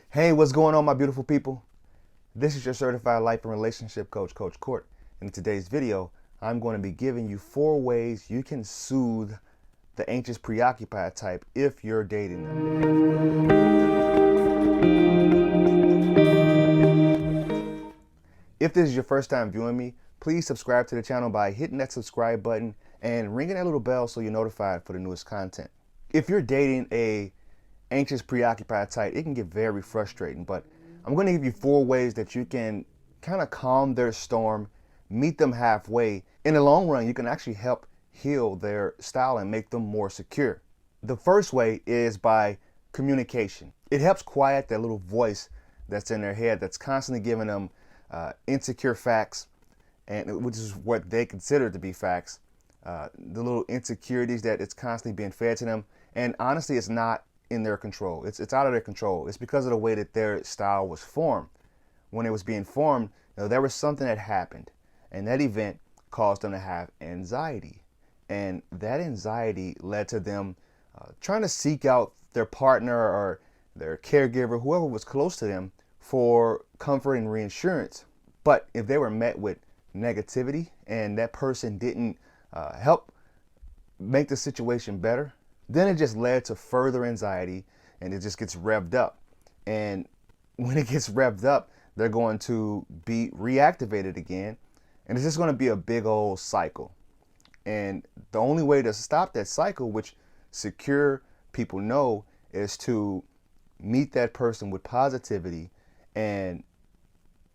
Hey, what's going on, my beautiful people? This is your certified life and relationship coach, Coach Court. In today's video, I'm going to be giving you 4 ways you can soothe the anxious preoccupied type if you're dating them. If this is your first time viewing me, please subscribe to the channel by hitting that subscribe button and ringing that little bell so you're notified for the newest content. If you're dating a anxious preoccupied type, it can get very frustrating, but I'm going to give you 4 ways that you can kind of calm their storm, meet them halfway. In the long run, you can actually help heal their style and make them more secure. The first way is by communication. It helps quiet that little voice that's in their head that's constantly giving them insecure facts, and which is what they consider to be facts. The little insecurities that it's constantly being fed to them, and honestly, it's not in their control. It's out of their control. It's because of the way that their style was formed. When it was being formed, there was something that happened, and that event caused them to have anxiety, and that anxiety led to them trying to seek out their partner or their caregiver, whoever was close to them, for comfort and reassurance. But if they were met with negativity and that person didn't help make the situation better, then it just led to further anxiety, and it just gets revved up. And when it gets revved up, they're going to be reactivated again, and it's just going to be a big old cycle. And the only way to stop that cycle, which secure people know, is to meet that person with positivity and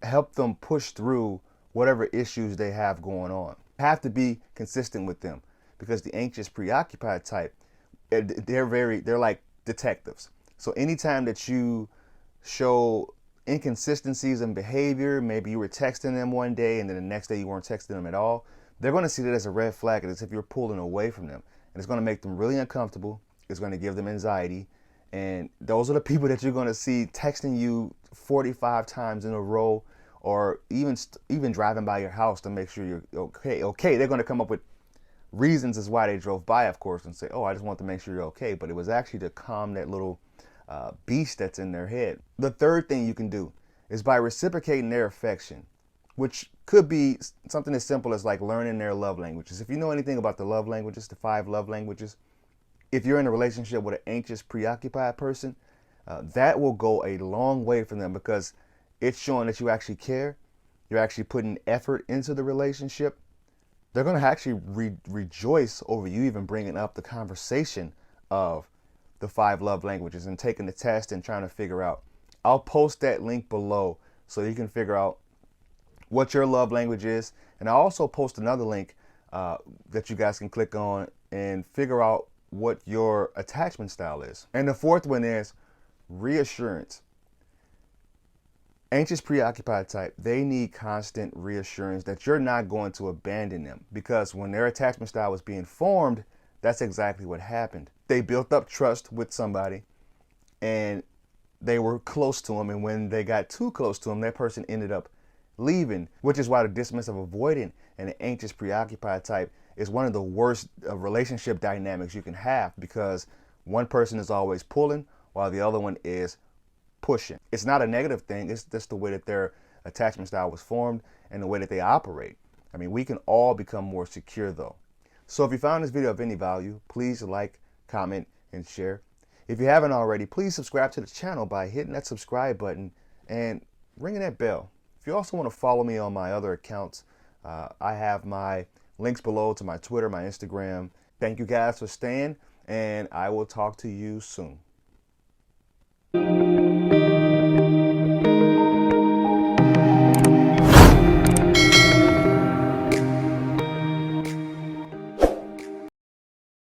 help them push through whatever issues they have going on. You have to be consistent with them, because the anxious preoccupied type, they're like detectives. So anytime that you show inconsistencies in behavior, maybe you were texting them one day and then the next day you weren't texting them at all, they're going to see that as a red flag, as if you're pulling away from them. And it's going to make them really uncomfortable. It's going to give them anxiety. And those are the people that you're going to see texting you 45 times in a row, or even driving by your house to make sure you're okay. They're going to come up with reasons as why they drove by, of course, and say, oh, I just want to make sure you're okay. But it was actually to calm that little beast that's in their head. The third thing you can do is by reciprocating their affection, which could be something as simple as like learning their love languages. If you know anything about the love languages, the 5 love languages, if you're in a relationship with an anxious, preoccupied person, that will go a long way for them, because it's showing that you actually care. You're actually putting effort into the relationship. They're going to actually rejoice over you even bringing up the conversation of the 5 love languages and taking the test and trying to figure out. I'll post that link below so you can figure out what your love language is. And I'll also post another link that you guys can click on and figure out what your attachment style is. And the fourth one is reassurance. Anxious preoccupied type, they need constant reassurance that you're not going to abandon them, because when their attachment style was being formed, that's exactly what happened. They built up trust with somebody and they were close to them, and when they got too close to them, that person ended up leaving, which is why the dismissive avoidant and the anxious preoccupied type is one of the worst relationship dynamics you can have, because one person is always pulling while the other one is pushing. It's not a negative thing. It's just the way that their attachment style was formed and the way that they operate. I mean, we can all become more secure though. So if you found this video of any value, please like, comment, and share. If you haven't already, please subscribe to the channel by hitting that subscribe button and ringing that bell. If you also want to follow me on my other accounts, I have my links below to my Twitter, my Instagram. Thank you guys for staying, and I will talk to you soon.